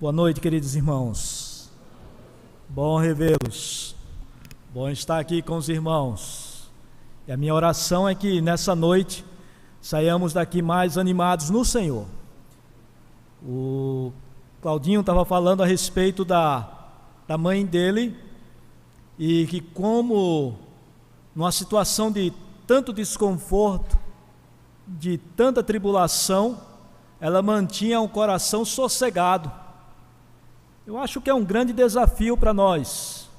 Boa noite, queridos irmãos. Bom revê-los. Bom estar aqui com os irmãos. E a minha oração é que nessa noite saiamos daqui mais animados no Senhor. O Claudinho estava falando a respeito da mãe dele e que como numa situação de tanto desconforto, de tanta tribulação, ela mantinha um coração sossegado. Eu acho que é um grande desafio para nós.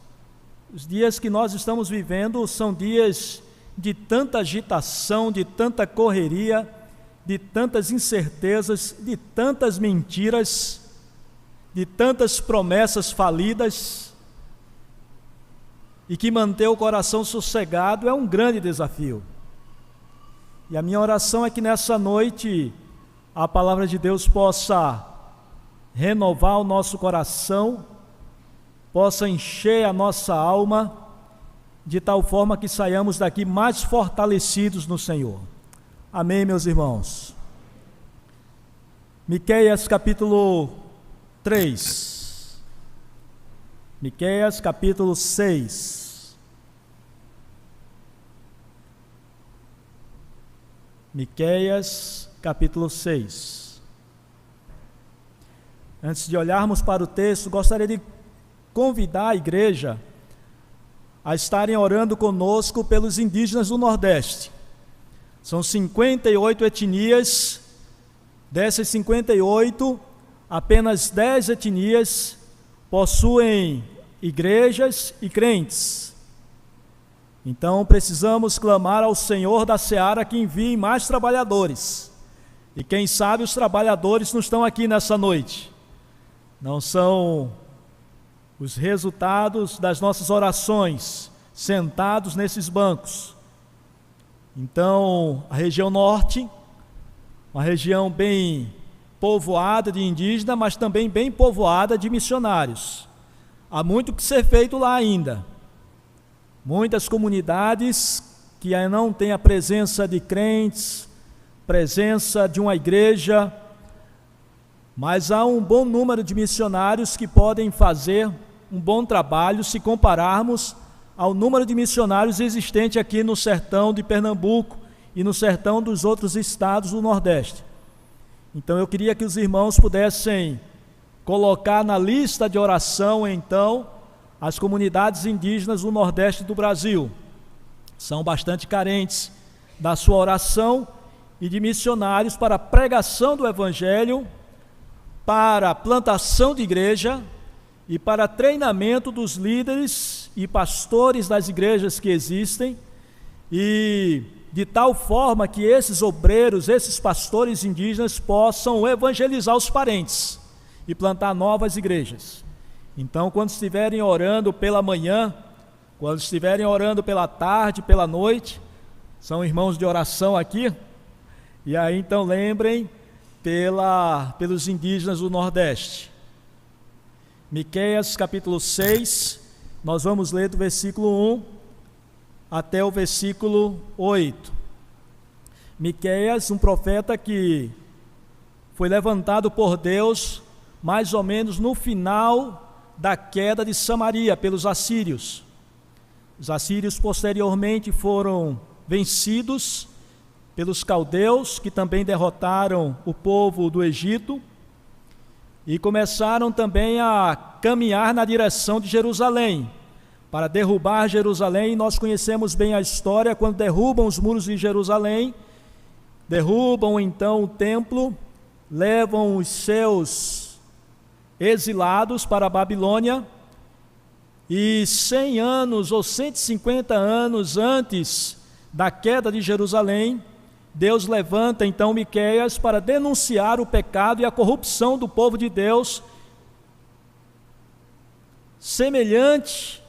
Os dias que nós estamos vivendo são dias de tanta agitação, de tanta correria, de tantas incertezas, de tantas mentiras, de tantas promessas falidas, e que manter o coração sossegado é um grande desafio. E a minha oração é que nessa noite a palavra de Deus possa renovar o nosso coração, possa encher a nossa alma, de tal forma que saiamos daqui mais fortalecidos no Senhor. Amém, meus irmãos? Miqueias capítulo 3. Miqueias capítulo 6. Miqueias capítulo 6. Antes de olharmos para o texto, gostaria de convidar a igreja a estarem orando conosco pelos indígenas do Nordeste. São 58 etnias, dessas 58, apenas 10 etnias possuem igrejas e crentes. Então precisamos clamar ao Senhor da Seara que envie mais trabalhadores. E quem sabe os trabalhadores não estão aqui nessa noite. Não são os resultados das nossas orações, sentados nesses bancos. Então, a região norte, uma região bem povoada de indígenas, mas também bem povoada de missionários. Há muito que ser feito lá ainda. Muitas comunidades que ainda não têm a presença de crentes, presença de uma igreja, mas há um bom número de missionários que podem fazer um bom trabalho se compararmos ao número de missionários existente aqui no sertão de Pernambuco e no sertão dos outros estados do Nordeste. Então eu queria que os irmãos pudessem colocar na lista de oração, então, as comunidades indígenas do Nordeste do Brasil. São bastante carentes da sua oração e de missionários para a pregação do Evangelho, para a plantação de igreja e para treinamento dos líderes e pastores das igrejas que existem, e de tal forma que esses obreiros, esses pastores indígenas possam evangelizar os parentes e plantar novas igrejas. Então, quando estiverem orando pela manhã, quando estiverem orando pela tarde, pela noite, são irmãos de oração aqui, e aí então lembrem pelos indígenas do Nordeste. Miqueias capítulo 6, nós vamos ler do versículo 1 até o versículo 8. Miqueias, um profeta que foi levantado por Deus mais ou menos no final da queda de Samaria pelos assírios. Os assírios posteriormente foram vencidos pelos caldeus, que também derrotaram o povo do Egito e começaram também a caminhar na direção de Jerusalém, para derrubar Jerusalém. Nós conhecemos bem a história, quando derrubam os muros de Jerusalém, derrubam então o templo, levam os seus exilados para a Babilônia, e 100 anos ou 150 anos antes da queda de Jerusalém, Deus levanta então Miqueias para denunciar o pecado e a corrupção do povo de Deus, semelhante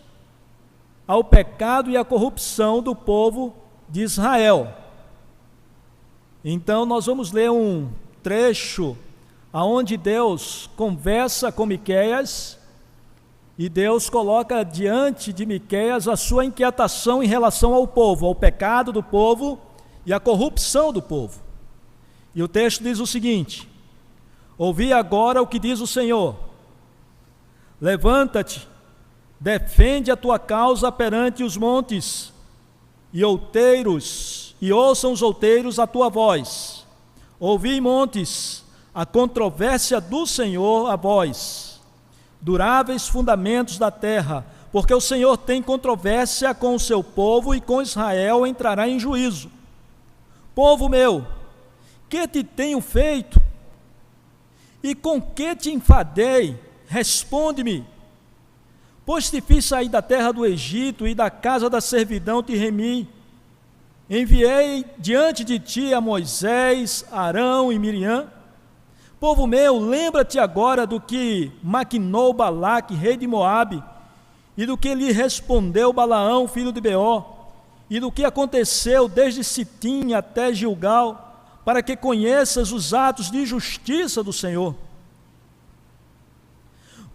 ao pecado e à corrupção do povo de Israel. Então nós vamos ler um trecho aonde Deus conversa com Miqueias, e Deus coloca diante de Miqueias a sua inquietação em relação ao povo, ao pecado do povo e à corrupção do povo. E o texto diz o seguinte: ouvi agora o que diz o Senhor, Levanta-te, defende a tua causa perante os montes, e ouçam os outeiros a tua voz. Ouvi, montes, a controvérsia do Senhor a voz, duráveis fundamentos da terra, porque o Senhor tem controvérsia com o seu povo, e com Israel entrará em juízo. Povo meu, que te tenho feito? E com que te enfadei? Responde-me. Pois te fiz sair da terra do Egito, e da casa da servidão te remi. Enviei diante de ti a Moisés, Arão e Miriam. Povo meu, lembra-te agora do que maquinou Balaque, rei de Moabe, e do que lhe respondeu Balaão, filho de Beor, e do que aconteceu desde Sitim até Gilgal, para que conheças os atos de justiça do Senhor.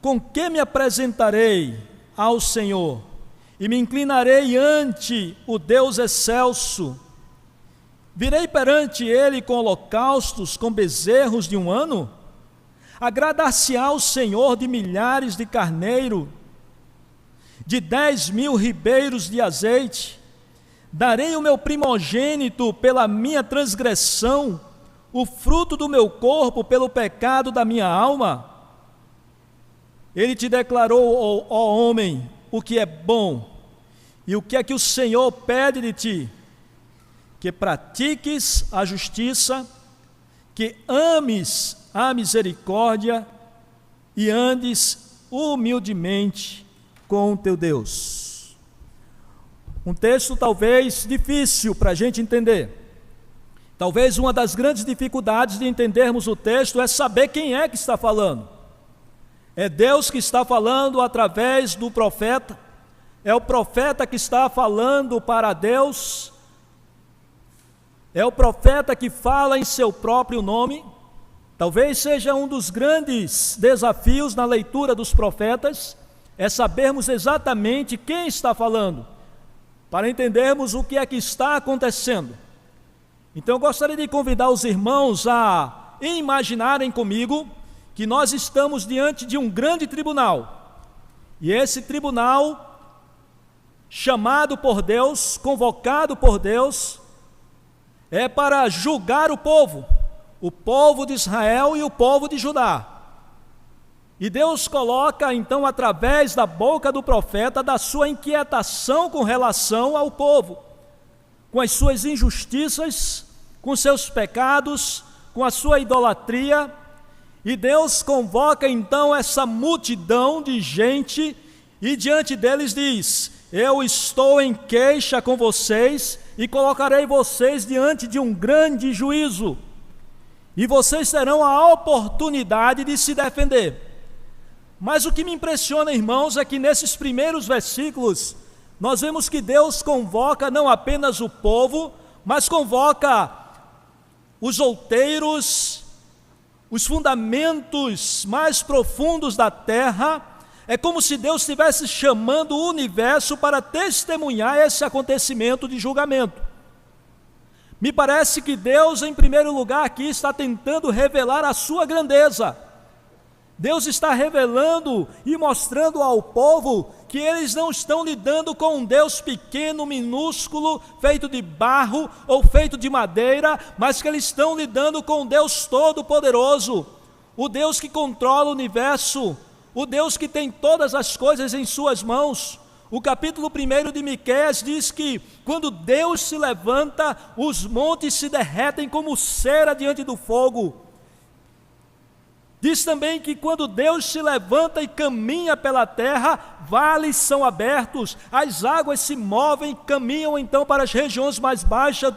Com que me apresentarei ao Senhor, e me inclinarei ante o Deus excelso? Virei perante ele com holocaustos, com bezerros de um ano? Agradar-se-á o Senhor de milhares de carneiro, de 10.000 ribeiros de azeite? Darei o meu primogênito pela minha transgressão, o fruto do meu corpo pelo pecado da minha alma? Ele te declarou, ó homem, o que é bom, e o que é que o Senhor pede de ti? Que pratiques a justiça, que ames a misericórdia e andes humildemente com o teu Deus. Um texto talvez difícil para a gente entender. Talvez uma das grandes dificuldades de entendermos o texto é saber quem é que está falando. É Deus que está falando através do profeta? É o profeta que está falando para Deus? É o profeta que fala em seu próprio nome? Talvez seja um dos grandes desafios na leitura dos profetas, é sabermos exatamente quem está falando, para entendermos o que é que está acontecendo. Então eu gostaria de convidar os irmãos a imaginarem comigo que nós estamos diante de um grande tribunal, e esse tribunal, chamado por Deus, convocado por Deus, é para julgar o povo de Israel e o povo de Judá. E Deus coloca então através da boca do profeta da sua inquietação com relação ao povo, com as suas injustiças, com seus pecados, com a sua idolatria. E Deus convoca então essa multidão de gente e diante deles diz: eu estou em queixa com vocês e colocarei vocês diante de um grande juízo, e vocês terão a oportunidade de se defender. Mas o que me impressiona, irmãos, é que nesses primeiros versículos nós vemos que Deus convoca não apenas o povo, mas convoca os outeiros, os fundamentos mais profundos da terra. É como se Deus estivesse chamando o universo para testemunhar esse acontecimento de julgamento. Me parece que Deus, em primeiro lugar, aqui está tentando revelar a sua grandeza. Deus está revelando e mostrando ao povo que eles não estão lidando com um Deus pequeno, minúsculo, feito de barro ou feito de madeira, mas que eles estão lidando com um Deus todo-poderoso, o Deus que controla o universo, o Deus que tem todas as coisas em suas mãos. O capítulo 1 de Miqueias diz que quando Deus se levanta, os montes se derretem como cera diante do fogo. Diz também que quando Deus se levanta e caminha pela terra, vales são abertos, as águas se movem, caminham então para as regiões mais baixas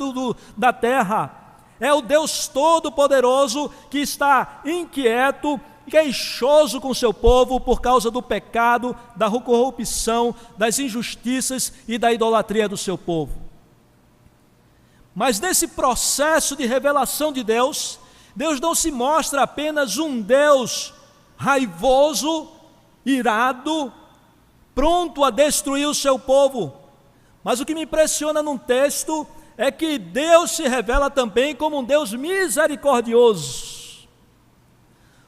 da terra. É o Deus Todo-Poderoso que está inquieto, queixoso com o seu povo por causa do pecado, da corrupção, das injustiças e da idolatria do seu povo. Mas nesse processo de revelação de Deus, Deus não se mostra apenas um Deus raivoso, irado, pronto a destruir o seu povo. Mas o que me impressiona num texto é que Deus se revela também como um Deus misericordioso.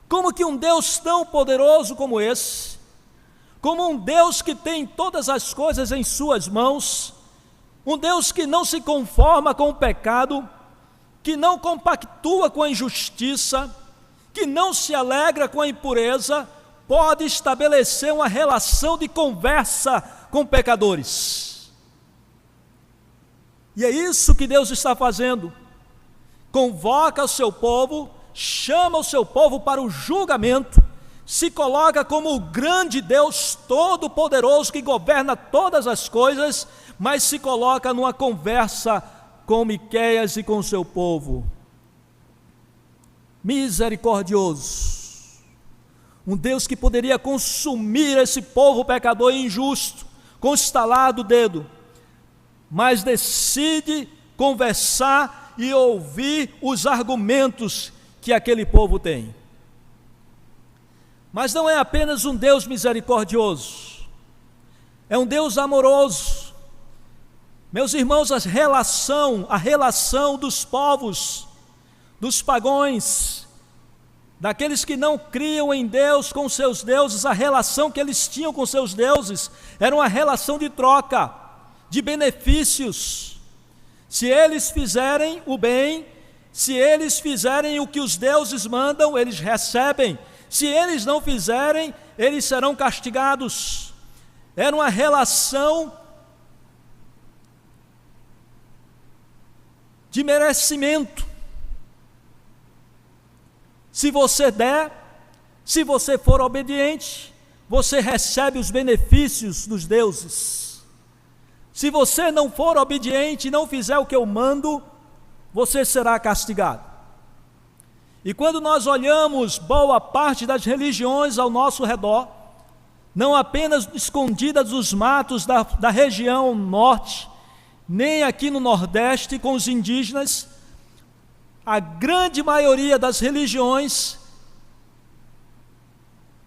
Como que um Deus tão poderoso como esse, como um Deus que tem todas as coisas em suas mãos, um Deus que não se conforma com o pecado, que não compactua com a injustiça, que não se alegra com a impureza, pode estabelecer uma relação de conversa com pecadores. E é isso que Deus está fazendo. Convoca o seu povo, chama o seu povo para o julgamento, se coloca como o grande Deus todo-poderoso que governa todas as coisas, mas se coloca numa conversa com Miqueias e com o seu povo. Misericordioso, um Deus que poderia consumir esse povo pecador e injusto, com o estalar do dedo, mas decide conversar e ouvir os argumentos que aquele povo tem. Mas não é apenas um Deus misericordioso, é um Deus amoroso. Meus irmãos, a relação dos povos, dos pagãos, daqueles que não criam em Deus com seus deuses, a relação que eles tinham com seus deuses era uma relação de troca, de benefícios. Se eles fizerem o bem, se eles fizerem o que os deuses mandam, eles recebem. Se eles não fizerem, eles serão castigados. Era uma relação de merecimento. Se você der, se você for obediente, você recebe os benefícios dos deuses. Se você não for obediente e não fizer o que eu mando, você será castigado. E quando nós olhamos boa parte das religiões ao nosso redor, não apenas escondidas nos matos da região norte, nem aqui no nordeste com os indígenas, a grande maioria das religiões,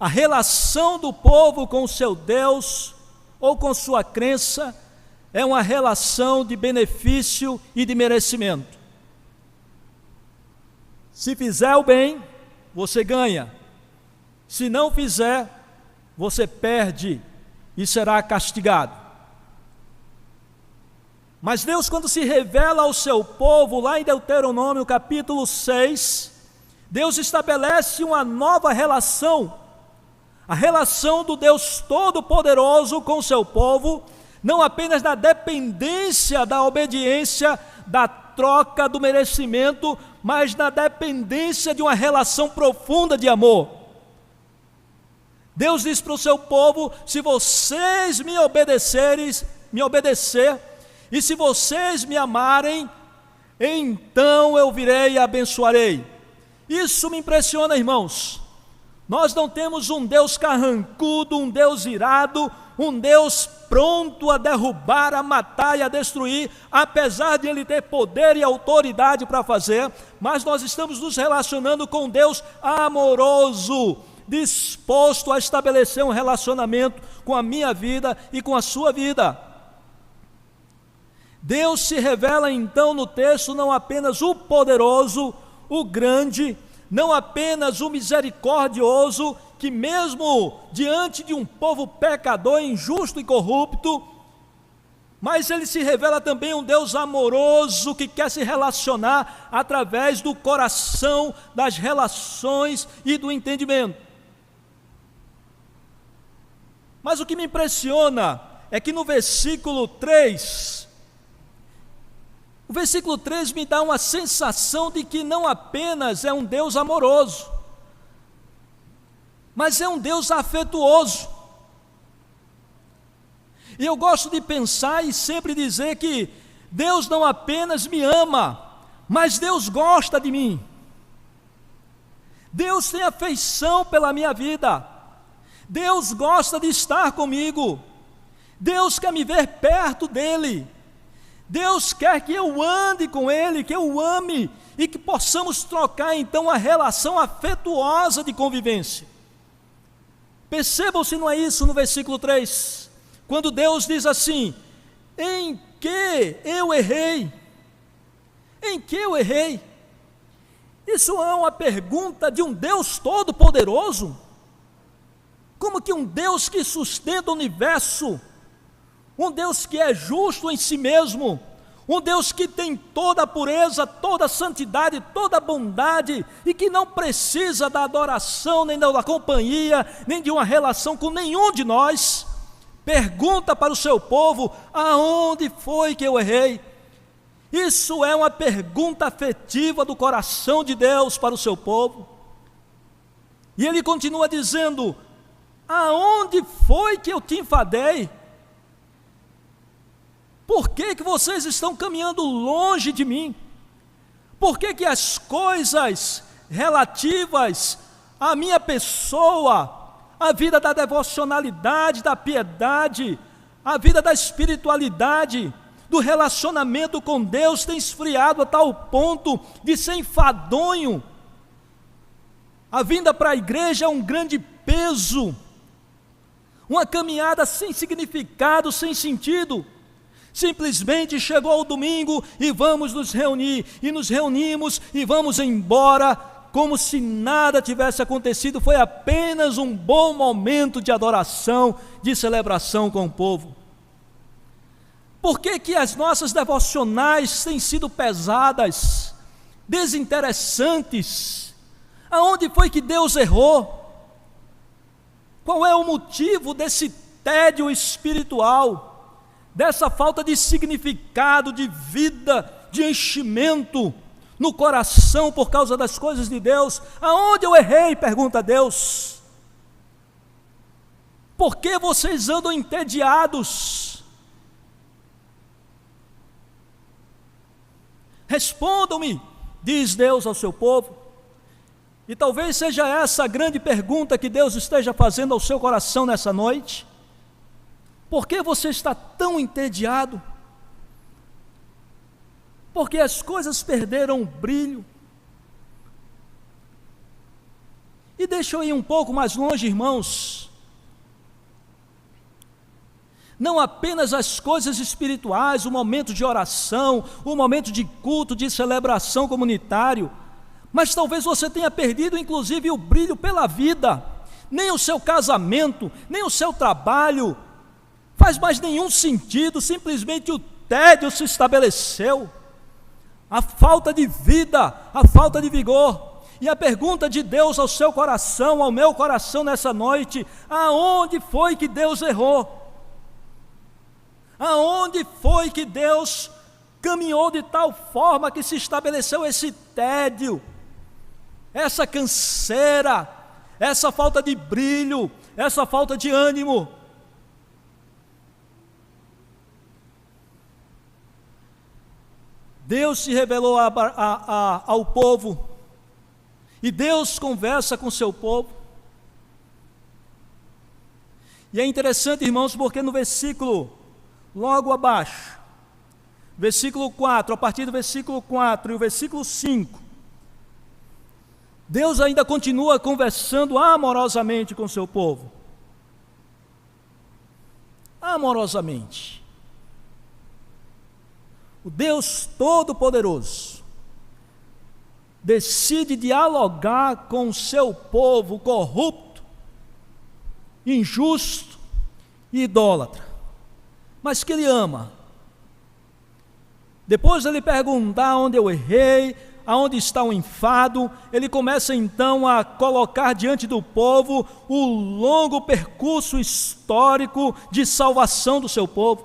a relação do povo com o seu Deus ou com sua crença é uma relação de benefício e de merecimento. Se fizer o bem, você ganha. Se não fizer, você perde e será castigado. Mas Deus, quando se revela ao seu povo, lá em Deuteronômio capítulo 6, Deus estabelece uma nova relação, a relação do Deus Todo-Poderoso com o seu povo, não apenas da dependência, da obediência, da troca do merecimento, mas da dependência de uma relação profunda de amor. Deus diz para o seu povo: se vocês me obedecer, e se vocês me amarem, então eu virei e abençoarei. Isso me impressiona, irmãos. Nós não temos um Deus carrancudo, um Deus irado, um Deus pronto a derrubar, a matar e a destruir, apesar de Ele ter poder e autoridade para fazer, mas nós estamos nos relacionando com um Deus amoroso, disposto a estabelecer um relacionamento com a minha vida e com a sua vida. Deus se revela então no texto não apenas o poderoso, o grande, não apenas o misericordioso, que mesmo diante de um povo pecador, injusto e corrupto, mas Ele se revela também um Deus amoroso que quer se relacionar através do coração, das relações e do entendimento. Mas o que me impressiona é que no versículo 3, o versículo 3 me dá uma sensação de que não apenas é um Deus amoroso, mas é um Deus afetuoso. E eu gosto de pensar e sempre dizer que Deus não apenas me ama, mas Deus gosta de mim. Deus tem afeição pela minha vida. Deus gosta de estar comigo. Deus quer me ver perto dEle. Deus quer que eu ande com Ele, que eu ame e que possamos trocar então uma relação afetuosa de convivência. Percebam se não é isso no versículo 3, quando Deus diz assim: em que eu errei? Em que eu errei? Isso é uma pergunta de um Deus todo-poderoso? Como que um Deus que sustenta o universo, um Deus que é justo em si mesmo, um Deus que tem toda a pureza, toda a santidade, toda a bondade, e que não precisa da adoração, nem da companhia, nem de uma relação com nenhum de nós, pergunta para o seu povo: aonde foi que eu errei? Isso é uma pergunta afetiva do coração de Deus para o seu povo. E ele continua dizendo: aonde foi que eu te enfadei? Por que que vocês estão caminhando longe de mim? Por que que as coisas relativas à minha pessoa, a vida da devocionalidade, da piedade, a vida da espiritualidade, do relacionamento com Deus tem esfriado a tal ponto de ser enfadonho? A vinda para a igreja é um grande peso, uma caminhada sem significado, sem sentido. Simplesmente chegou o domingo e vamos nos reunir, e nos reunimos e vamos embora, como se nada tivesse acontecido. Foi apenas um bom momento de adoração, de celebração com o povo. Por que que as nossas devocionais têm sido pesadas, desinteressantes? Aonde foi que Deus errou? Qual é o motivo desse tédio espiritual, dessa falta de significado, de vida, de enchimento no coração por causa das coisas de Deus? Aonde eu errei? Pergunta Deus. Por que vocês andam entediados? Respondam-me, diz Deus ao seu povo. E talvez seja essa a grande pergunta que Deus esteja fazendo ao seu coração nessa noite. Por que você está tão entediado? Porque as coisas perderam o brilho. E deixa eu ir um pouco mais longe, irmãos. Não apenas as coisas espirituais, o momento de oração, o momento de culto, de celebração comunitário, mas talvez você tenha perdido inclusive o brilho pela vida. Nem o seu casamento, nem o seu trabalho faz mais nenhum sentido, simplesmente o tédio se estabeleceu, a falta de vida, a falta de vigor. E a pergunta de Deus ao seu coração, ao meu coração nessa noite: aonde foi que Deus errou? Aonde foi que Deus caminhou de tal forma que se estabeleceu esse tédio, essa canseira, essa falta de brilho, essa falta de ânimo? Deus se revelou ao povo, e Deus conversa com o seu povo. E é interessante, irmãos, porque no versículo logo abaixo, versículo 4, a partir do versículo 4 e o versículo 5, Deus ainda continua conversando amorosamente com o seu povo. Amorosamente. O Deus Todo-Poderoso decide dialogar com o seu povo corrupto, injusto e idólatra, mas que ele ama. Depois de ele perguntar onde eu errei, aonde está o enfado, ele começa então a colocar diante do povo o longo percurso histórico de salvação do seu povo,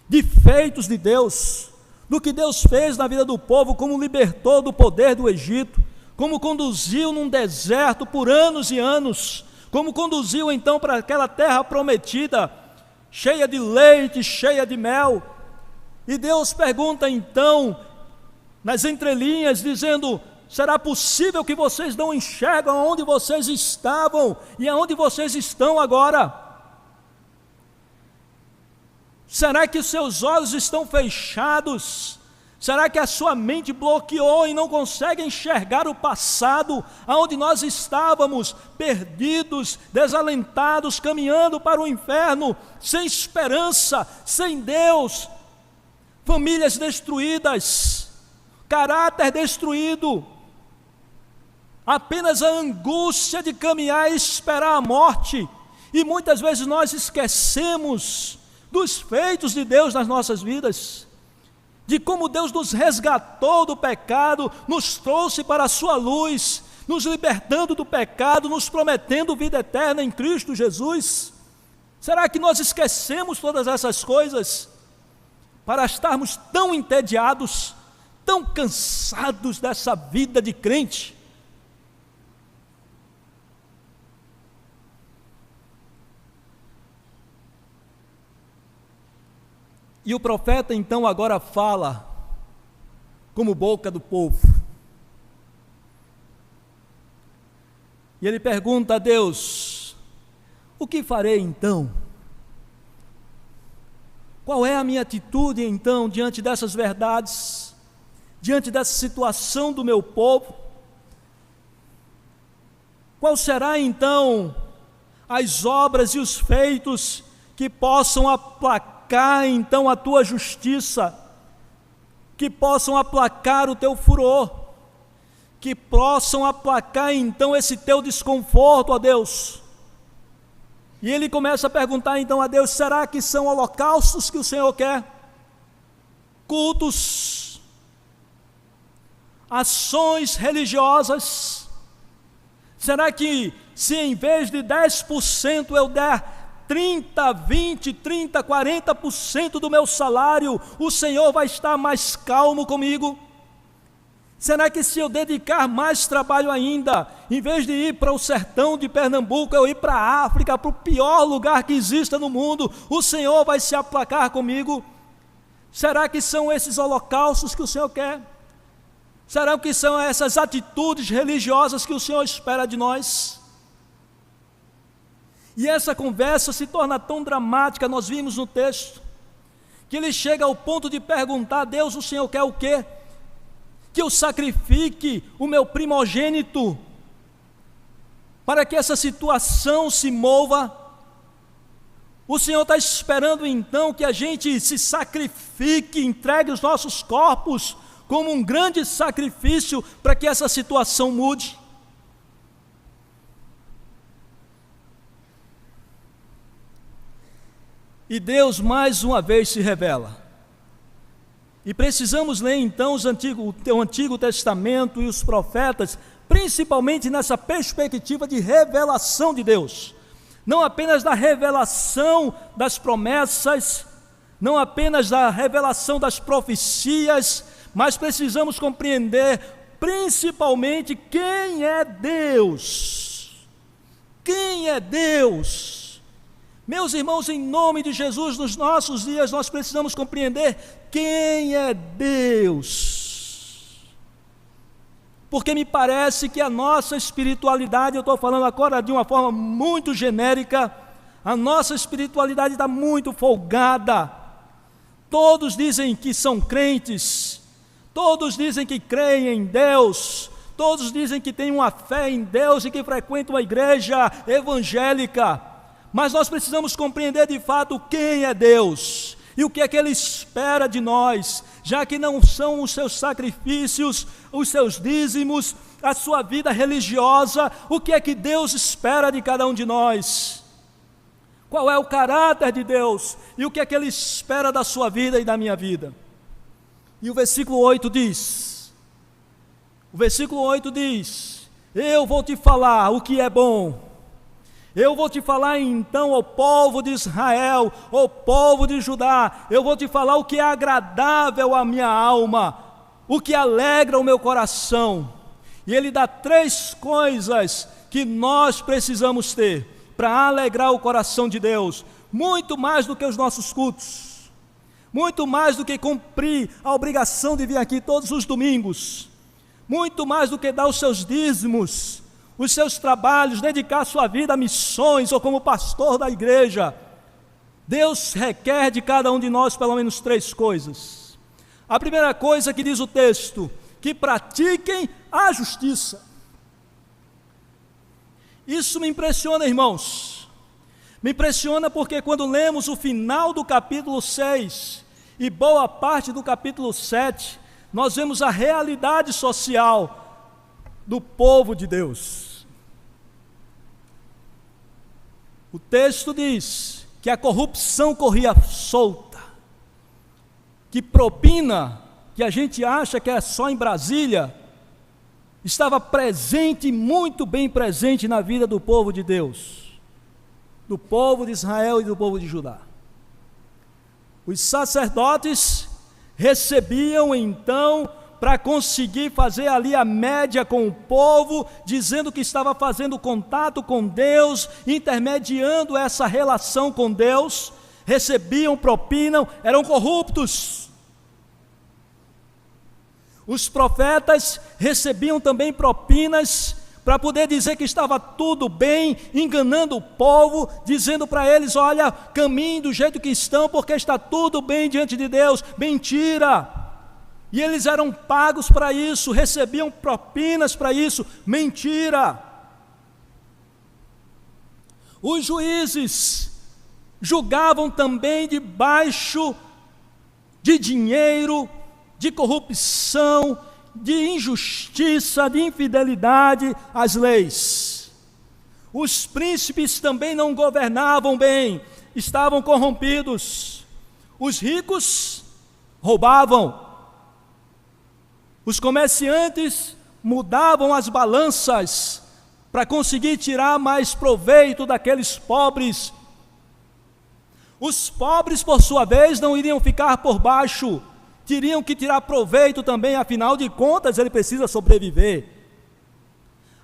de feitos de Deus, do que Deus fez na vida do povo, como libertou do poder do Egito, como conduziu num deserto por anos e anos, como conduziu então para aquela terra prometida, cheia de leite, cheia de mel. E Deus pergunta então, nas entrelinhas, dizendo: será possível que vocês não enxergam aonde vocês estavam e aonde vocês estão agora? Será que os seus olhos estão fechados? Será que a sua mente bloqueou e não consegue enxergar o passado, aonde nós estávamos perdidos, desalentados, caminhando para o inferno, sem esperança, sem Deus, famílias destruídas, caráter destruído, apenas a angústia de caminhar e esperar a morte, E muitas vezes nós esquecemos dos feitos de Deus nas nossas vidas, de como Deus nos resgatou do pecado, nos trouxe para a sua luz, nos libertando do pecado, nos prometendo vida eterna em Cristo Jesus. Será que nós esquecemos todas essas coisas para estarmos tão entediados, tão cansados dessa vida de crente? E o profeta então agora fala como boca do povo. E ele pergunta a Deus: o que farei então? Qual é a minha atitude então diante dessas verdades, diante dessa situação do meu povo? Qual será então as obras e os feitos que possam aplacar então a tua justiça, que possam aplacar o teu furor, que possam aplacar então esse teu desconforto, ó Deus? E ele começa a perguntar então a Deus: será que são holocaustos que o Senhor quer? Cultos? Ações religiosas? Será que se em vez de 10% eu der 30, 20, 30, 40% do meu salário, o Senhor vai estar mais calmo comigo? Será que se eu dedicar mais trabalho ainda, em vez de ir para o sertão de Pernambuco, eu ir para a África, para o pior lugar que exista no mundo, o Senhor vai se aplacar comigo? Será que são esses holocaustos que o Senhor quer? Será que são essas atitudes religiosas que o Senhor espera de nós? E essa conversa se torna tão dramática, nós vimos no texto, que ele chega ao ponto de perguntar: Deus, o Senhor quer o quê? Que eu sacrifique o meu primogênito para que essa situação se mova? O Senhor está esperando então que a gente se sacrifique, entregue os nossos corpos como um grande sacrifício para que essa situação mude? E Deus mais uma vez se revela. E precisamos ler então o Antigo Testamento e os profetas, principalmente nessa perspectiva de revelação de Deus. Não apenas da revelação das promessas, não apenas da revelação das profecias, mas precisamos compreender principalmente quem é Deus. Quem é Deus? Meus irmãos, em nome de Jesus, nos nossos dias nós precisamos compreender quem é Deus. Porque me parece que a nossa espiritualidade, eu estou falando agora de uma forma muito genérica, a nossa espiritualidade está muito folgada. Todos dizem que são crentes, todos dizem que creem em Deus, todos dizem que têm uma fé em Deus e que frequentam uma igreja evangélica. Mas nós precisamos compreender de fato quem é Deus e o que é que Ele espera de nós, já que não são os seus sacrifícios, os seus dízimos, a sua vida religiosa. O que é que Deus espera de cada um de nós? Qual é o caráter de Deus e o que é que Ele espera da sua vida e da minha vida? E o versículo 8 diz, eu vou te falar o que é bom. Eu vou te falar então ao povo de Israel, ao povo de Judá, eu vou te falar o que é agradável à minha alma, o que alegra o meu coração. E ele dá 3 coisas que nós precisamos ter para alegrar o coração de Deus, muito mais do que os nossos cultos, muito mais do que cumprir a obrigação de vir aqui todos os domingos, muito mais do que dar os seus dízimos, os seus trabalhos, dedicar sua vida a missões ou como pastor da igreja. Deus requer de cada um de nós pelo menos 3 coisas. A primeira coisa que diz o texto, que pratiquem a justiça. Isso me impressiona, irmãos. Me impressiona porque quando lemos o final do capítulo 6 e boa parte do capítulo 7, nós vemos a realidade social do povo de Deus. O texto diz que a corrupção corria solta, que propina, que a gente acha que é só em Brasília, estava presente, muito bem presente na vida do povo de Deus, do povo de Israel e do povo de Judá. Os sacerdotes recebiam então, para conseguir fazer ali a média com o povo, dizendo que estava fazendo contato com Deus, intermediando essa relação com Deus, recebiam propina, eram corruptos. Os profetas recebiam também propinas para poder dizer que estava tudo bem, enganando o povo, dizendo para eles: olha, caminhem do jeito que estão, porque está tudo bem diante de Deus. Mentira! E eles eram pagos para isso, recebiam propinas para isso. Mentira! Os juízes julgavam também debaixo de dinheiro, de corrupção, de injustiça, de infidelidade às leis. Os príncipes também não governavam bem, estavam corrompidos. Os ricos roubavam. Os comerciantes mudavam as balanças para conseguir tirar mais proveito daqueles pobres. Os pobres, por sua vez, não iriam ficar por baixo, teriam que tirar proveito também, afinal de contas ele precisa sobreviver.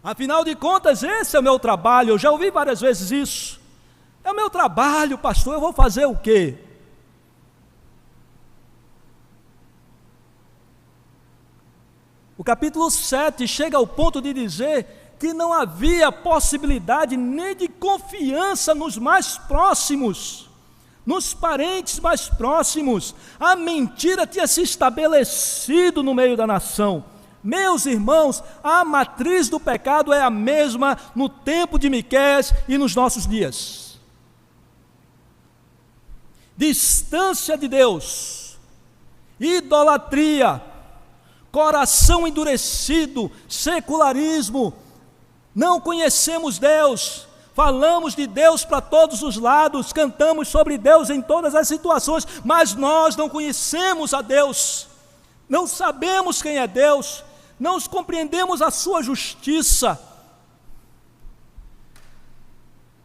Afinal de contas, esse é o meu trabalho. Eu já ouvi várias vezes isso. É o meu trabalho, pastor, eu vou fazer o quê? O capítulo 7 chega ao ponto de dizer que não havia possibilidade nem de confiança nos mais próximos, nos parentes mais próximos. A mentira tinha se estabelecido no meio da nação. Meus irmãos, a matriz do pecado é a mesma no tempo de Miqueias e nos nossos dias. Distância de Deus, idolatria, coração endurecido, secularismo, não conhecemos Deus, falamos de Deus para todos os lados, cantamos sobre Deus em todas as situações, mas nós não conhecemos a Deus, não sabemos quem é Deus, não compreendemos a sua justiça.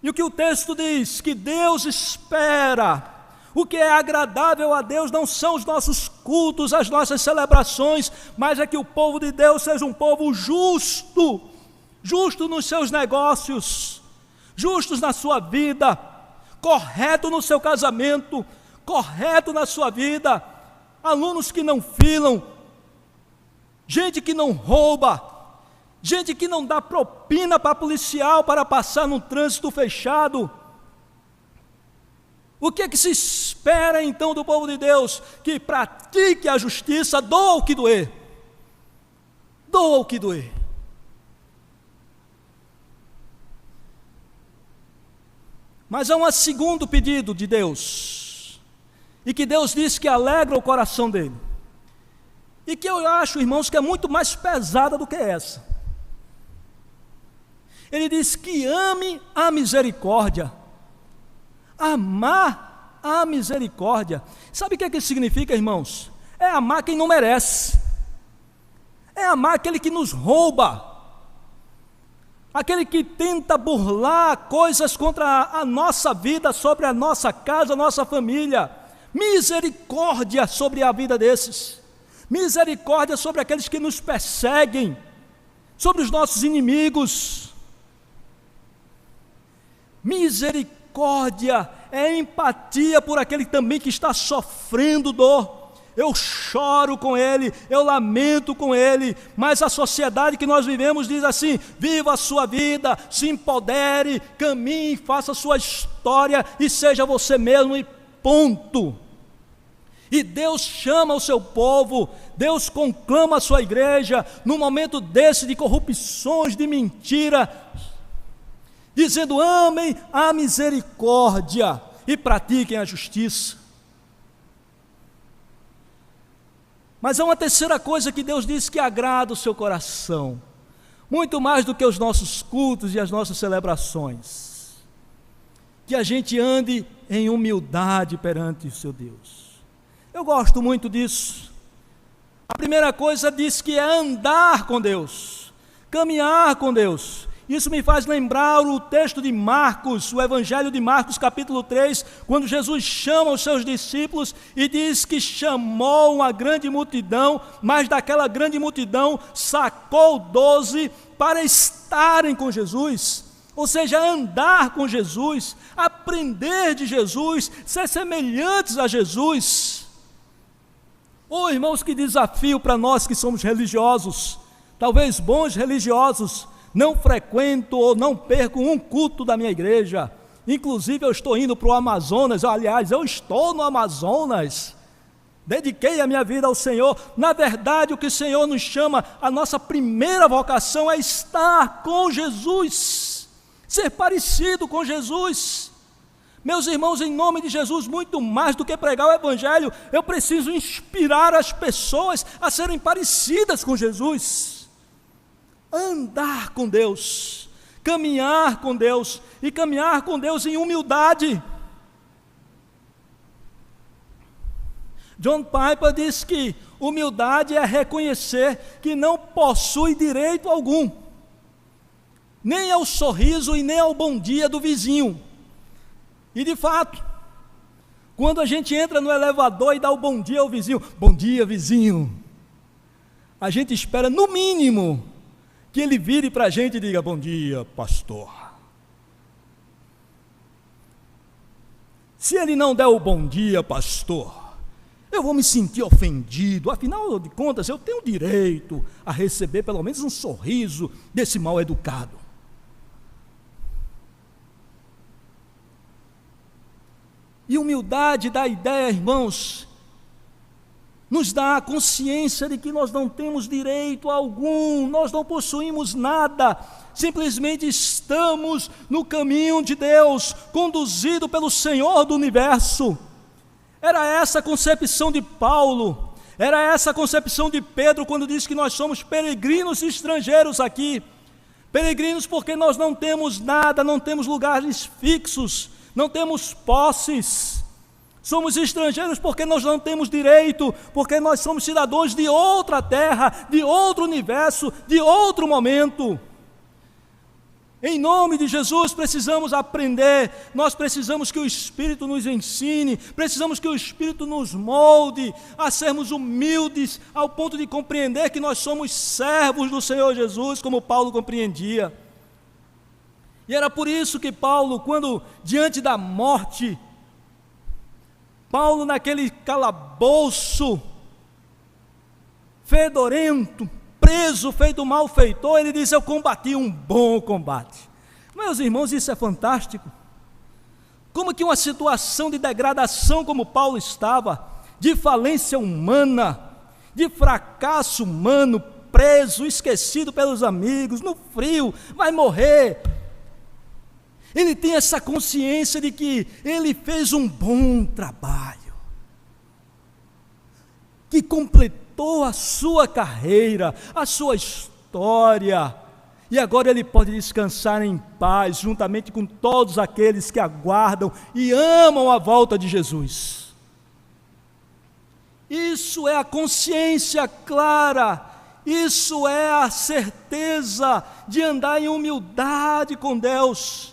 E o que o texto diz? Que Deus espera. O que é agradável a Deus não são os nossos cultos, as nossas celebrações, mas é que o povo de Deus seja um povo justo, justo nos seus negócios, justos na sua vida, correto no seu casamento, correto na sua vida, alunos que não filam, gente que não rouba, gente que não dá propina para policial para passar num trânsito fechado. O que é que se espera então do povo de Deus? Que pratique a justiça, doa o que doer. Doa o que doer. Mas há um segundo pedido de Deus, e que Deus diz que alegra o coração dele, e que eu acho, irmãos, que é muito mais pesada do que essa. Ele diz que ame a misericórdia. Amar a misericórdia. Sabe o que isso significa, irmãos? É amar quem não merece. É amar aquele que nos rouba. Aquele que tenta burlar coisas contra a nossa vida, sobre a nossa casa, a nossa família. Misericórdia sobre a vida desses. Misericórdia sobre aqueles que nos perseguem, sobre os nossos inimigos. Misericórdia é empatia por aquele também que está sofrendo dor. Eu choro com ele, eu lamento com ele, mas a sociedade que nós vivemos diz assim: viva a sua vida, se empodere, caminhe, faça a sua história e seja você mesmo e ponto. E Deus chama o seu povo, Deus conclama a sua igreja, num momento desse de corrupções, de mentira, dizendo: amem a misericórdia e pratiquem a justiça. Mas há uma terceira coisa que Deus diz que agrada o seu coração, muito mais do que os nossos cultos e as nossas celebrações. que a gente ande em humildade perante o seu Deus. Eu gosto muito disso. A primeira coisa diz que é andar com Deus, caminhar com Deus. Isso me faz lembrar o texto de Marcos, o Evangelho de Marcos, capítulo 3, quando Jesus chama os seus discípulos e diz que chamou uma grande multidão, mas daquela grande multidão sacou 12 para estarem com Jesus. Ou seja, andar com Jesus, aprender de Jesus, ser semelhantes a Jesus. Oh, irmãos, que desafio para nós que somos religiosos, talvez bons religiosos. Não frequento ou não perco um culto da minha igreja. Inclusive eu estou indo para o Amazonas. Aliás, eu estou no Amazonas. Dediquei a minha vida ao Senhor. Na verdade, o que o Senhor nos chama, a nossa primeira vocação é estar com Jesus, ser parecido com Jesus. Meus irmãos, em nome de Jesus, muito mais do que pregar o Evangelho, eu preciso inspirar as pessoas a serem parecidas com Jesus. Andar com Deus, caminhar com Deus, e caminhar com Deus em humildade. John Piper diz que humildade é reconhecer que não possui direito algum, nem ao sorriso e nem ao bom dia do vizinho. E de fato, quando a gente entra no elevador e dá o bom dia ao vizinho, bom dia vizinho, a gente espera no mínimo que ele vire para a gente e diga, bom dia pastor. Se ele não der o bom dia pastor, eu vou me sentir ofendido. Afinal de contas, eu tenho direito a receber pelo menos um sorriso desse mal educado. E humildade dá ideia, irmãos, nos dá a consciência de que nós não temos direito algum, nós não possuímos nada, simplesmente estamos no caminho de Deus, conduzido pelo Senhor do universo. Era essa a concepção de Paulo, era essa a concepção de Pedro, quando diz que nós somos peregrinos e estrangeiros aqui. Peregrinos porque nós não temos nada, não temos lugares fixos, não temos posses. Somos estrangeiros porque nós não temos direito, porque nós somos cidadãos de outra terra, de outro universo, de outro momento. Em nome de Jesus precisamos aprender, nós precisamos que o Espírito nos ensine, precisamos que o Espírito nos molde a sermos humildes ao ponto de compreender que nós somos servos do Senhor Jesus, como Paulo compreendia. E era por isso que Paulo, quando diante da morte, Paulo naquele calabouço, fedorento, preso, feito malfeitor, ele diz, eu combati um bom combate. Meus irmãos, isso é fantástico. Como que uma situação de degradação como Paulo estava, de falência humana, de fracasso humano, preso, esquecido pelos amigos, no frio, vai morrer. Ele tem essa consciência de que ele fez um bom trabalho, que completou a sua carreira, a sua história, e agora ele pode descansar em paz, juntamente com todos aqueles que aguardam e amam a volta de Jesus. Isso é a consciência clara, isso é a certeza de andar em humildade com Deus,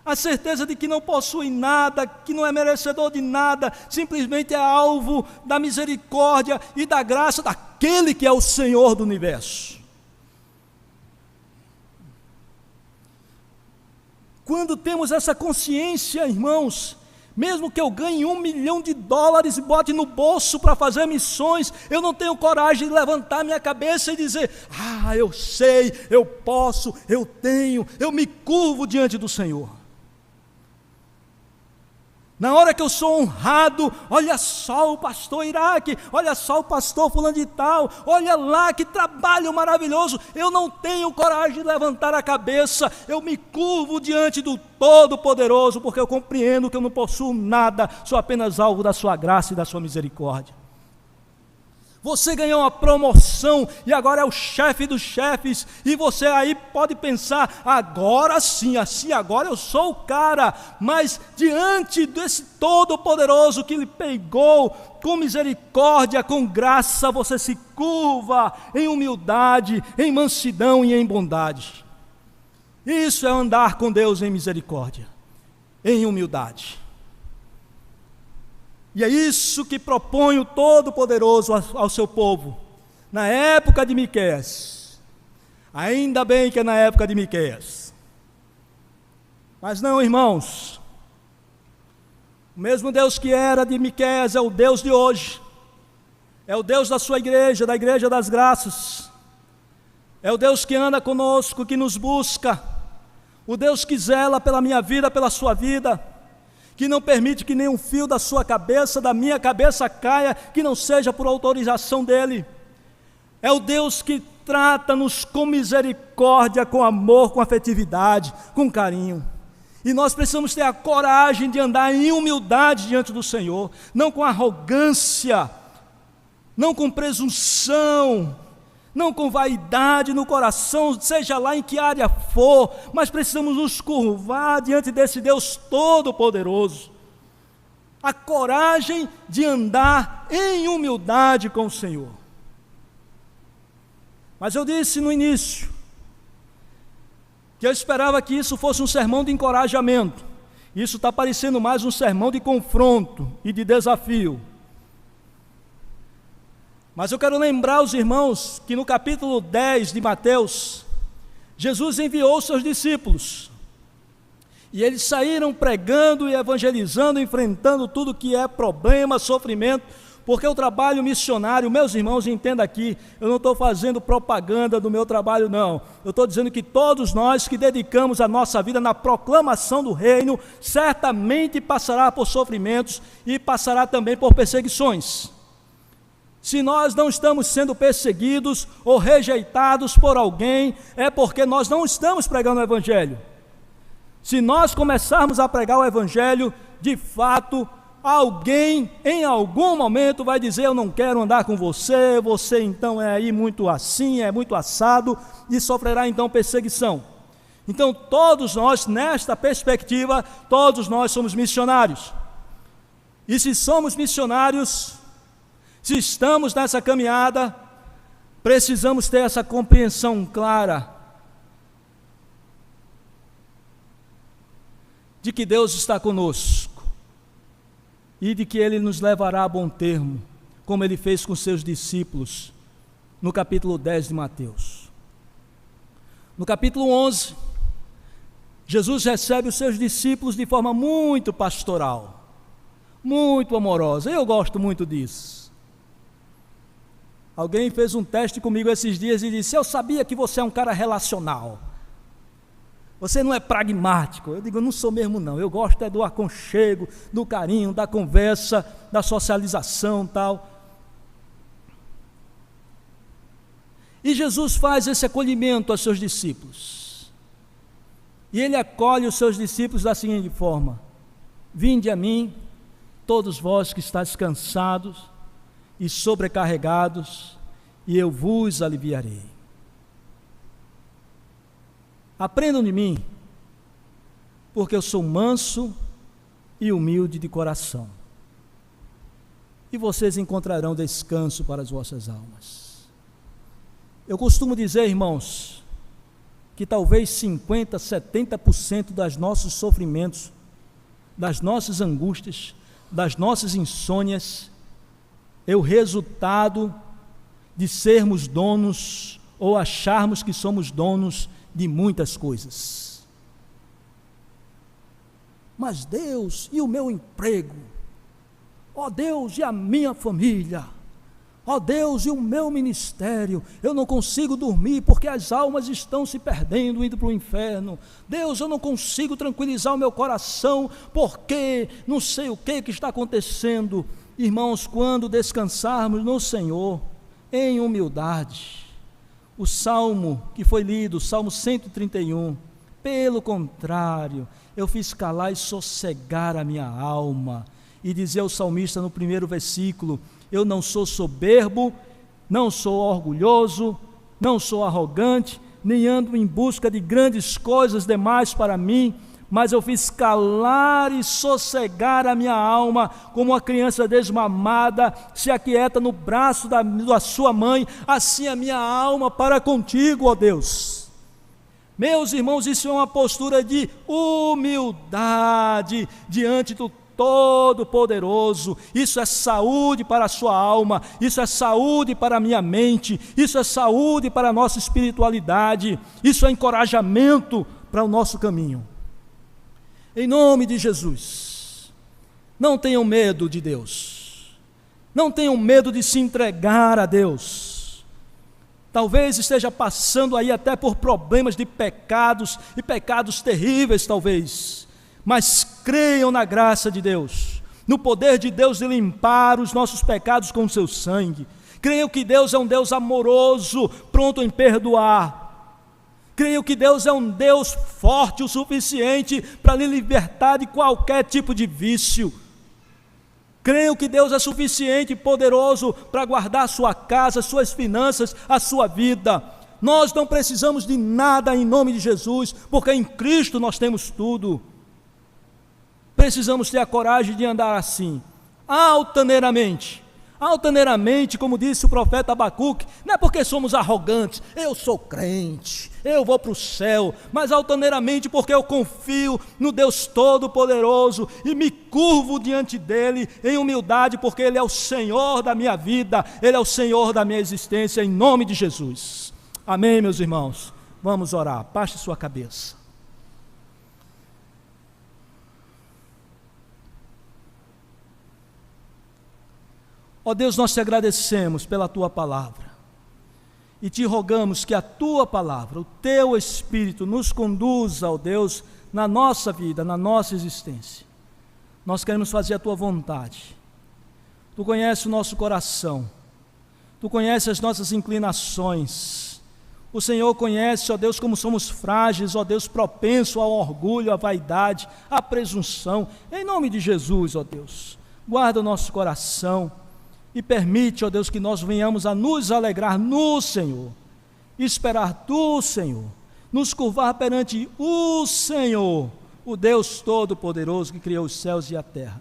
a certeza de que não possui nada, que não é merecedor de nada, simplesmente é alvo da misericórdia e da graça daquele que é o Senhor do universo. Quando temos essa consciência, irmãos, mesmo que eu ganhe $1 milhão e bote no bolso para fazer missões, eu não tenho coragem de levantar minha cabeça e dizer, eu sei, eu posso, eu tenho, eu me curvo diante do Senhor. Na hora que eu sou honrado, olha só o pastor Iraque, olha só o pastor fulano de tal, olha lá que trabalho maravilhoso, eu não tenho coragem de levantar a cabeça, eu me curvo diante do Todo-Poderoso, porque eu compreendo que eu não possuo nada, sou apenas alvo da sua graça e da sua misericórdia. Você ganhou uma promoção e agora é o chefe dos chefes, e você aí pode pensar, agora sim, assim agora eu sou o cara, mas diante desse Todo-Poderoso que lhe pegou com misericórdia, com graça, você se curva em humildade, em mansidão e em bondade. Isso é andar com Deus em misericórdia, em humildade. E é isso que propõe o Todo-Poderoso ao seu povo, na época de Miqueias. Ainda bem que é na época de Miqueias. Mas não, irmãos, o mesmo Deus que era de Miqueias é o Deus de hoje, é o Deus da sua igreja, da Igreja das Graças, é o Deus que anda conosco, que nos busca, o Deus que zela pela minha vida, pela sua vida, que não permite que nenhum fio da sua cabeça, da minha cabeça caia, que não seja por autorização dele. É o Deus que trata-nos com misericórdia, com amor, com afetividade, com carinho. E nós precisamos ter a coragem de andar em humildade diante do Senhor, não com arrogância, não com presunção, não com vaidade no coração, seja lá em que área for, mas precisamos nos curvar diante desse Deus Todo-Poderoso. A coragem de andar em humildade com o Senhor. Mas eu disse no início, que eu esperava que isso fosse um sermão de encorajamento. Isso está parecendo mais um sermão de confronto e de desafio. Mas eu quero lembrar os irmãos que no capítulo 10 de Mateus, Jesus enviou seus discípulos, e eles saíram pregando e evangelizando, enfrentando tudo que é problema, sofrimento, porque o trabalho missionário, meus irmãos, entenda aqui, eu não estou fazendo propaganda do meu trabalho não, eu estou dizendo que todos nós que dedicamos a nossa vida na proclamação do reino, certamente passará por sofrimentos e passará também por perseguições. Se nós não estamos sendo perseguidos ou rejeitados por alguém, é porque nós não estamos pregando o Evangelho. Se nós começarmos a pregar o Evangelho, de fato, alguém em algum momento vai dizer, eu não quero andar com você, você então é aí muito assim, é muito assado, e sofrerá então perseguição. Então todos nós, nesta perspectiva, todos nós somos missionários. E se somos missionários, se estamos nessa caminhada, precisamos ter essa compreensão clara de que Deus está conosco e de que Ele nos levará a bom termo, como Ele fez com seus discípulos no capítulo 10 de Mateus. No capítulo 11, Jesus recebe os seus discípulos de forma muito pastoral, muito amorosa. Eu gosto muito disso. Alguém fez um teste comigo esses dias e disse, eu sabia que você é um cara relacional, você não é pragmático. Eu digo, eu não sou mesmo não, eu gosto é do aconchego, do carinho, da conversa, da socialização tal. E Jesus faz esse acolhimento aos seus discípulos, e Ele acolhe os seus discípulos da seguinte forma, vinde a mim, todos vós que estáis cansados e sobrecarregados, e eu vos aliviarei. Aprendam de mim, porque eu sou manso e humilde de coração, e vocês encontrarão descanso para as vossas almas. Eu costumo dizer, irmãos, que talvez 50%, 70% dos nossos sofrimentos, das nossas angústias, das nossas insônias, é o resultado de sermos donos ou acharmos que somos donos de muitas coisas. Mas Deus, e o meu emprego? Ó Deus, e a minha família? Ó Deus, e o meu ministério? Eu não consigo dormir porque as almas estão se perdendo, indo para o inferno. Deus, eu não consigo tranquilizar o meu coração porque não sei o que está acontecendo. Irmãos, quando descansarmos no Senhor, em humildade, o salmo que foi lido, o salmo 131, pelo contrário, eu fiz calar e sossegar a minha alma, e dizia o salmista no primeiro versículo, eu não sou soberbo, não sou orgulhoso, não sou arrogante, nem ando em busca de grandes coisas demais para mim, mas eu fiz calar e sossegar a minha alma, como uma criança desmamada se aquieta no braço da sua mãe, assim a minha alma para contigo, ó Deus. Meus irmãos, isso é uma postura de humildade diante do Todo-Poderoso. Isso é saúde para a sua alma, isso é saúde para a minha mente, isso é saúde para a nossa espiritualidade, isso é encorajamento para o nosso caminho. Em nome de Jesus, não tenham medo de Deus, não tenham medo de se entregar a Deus. Talvez esteja passando aí até por problemas de pecados, e pecados terríveis talvez, mas creiam na graça de Deus, no poder de Deus de limpar os nossos pecados com o seu sangue. Creiam que Deus é um Deus amoroso, pronto em perdoar. Creio que Deus é um Deus forte o suficiente para lhe libertar de qualquer tipo de vício. Creio que Deus é suficiente e poderoso para guardar a sua casa, as suas finanças, a sua vida. Nós não precisamos de nada em nome de Jesus, porque em Cristo nós temos tudo. Precisamos ter a coragem de andar assim, altaneiramente, como disse o profeta Abacuque, não é porque somos arrogantes, eu sou crente, eu vou para o céu, mas altaneiramente porque eu confio no Deus Todo-Poderoso e me curvo diante dEle em humildade, porque Ele é o Senhor da minha vida, Ele é o Senhor da minha existência, em nome de Jesus. Amém, meus irmãos? Vamos orar, baixe sua cabeça. Ó Deus, nós te agradecemos pela Tua palavra e te rogamos que a Tua palavra, o Teu Espírito nos conduza, ó Deus, na nossa vida, na nossa existência. Nós queremos fazer a Tua vontade. Tu conheces o nosso coração, Tu conheces as nossas inclinações. O Senhor conhece, ó Deus, como somos frágeis, ó Deus, propenso ao orgulho, à vaidade, à presunção. Em nome de Jesus, ó Deus, guarda o nosso coração. E permite, ó Deus, que nós venhamos a nos alegrar no Senhor, esperar do Senhor, nos curvar perante o Senhor, o Deus Todo-Poderoso que criou os céus e a terra,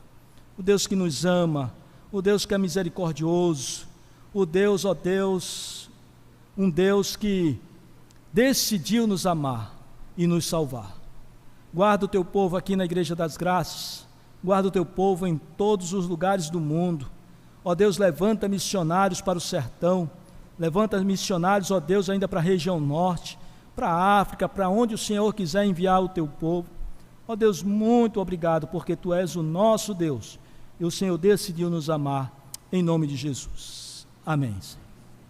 o Deus que nos ama, o Deus que é misericordioso, o Deus, ó Deus, um Deus que decidiu nos amar e nos salvar. Guarda o Teu povo aqui na Igreja das Graças, guarda o Teu povo em todos os lugares do mundo. Ó Deus, levanta missionários para o sertão, levanta missionários, ó Deus, ainda para a região norte, para a África, para onde o Senhor quiser enviar o Teu povo. Ó Deus, muito obrigado, porque Tu és o nosso Deus, e o Senhor decidiu nos amar, em nome de Jesus. Amém.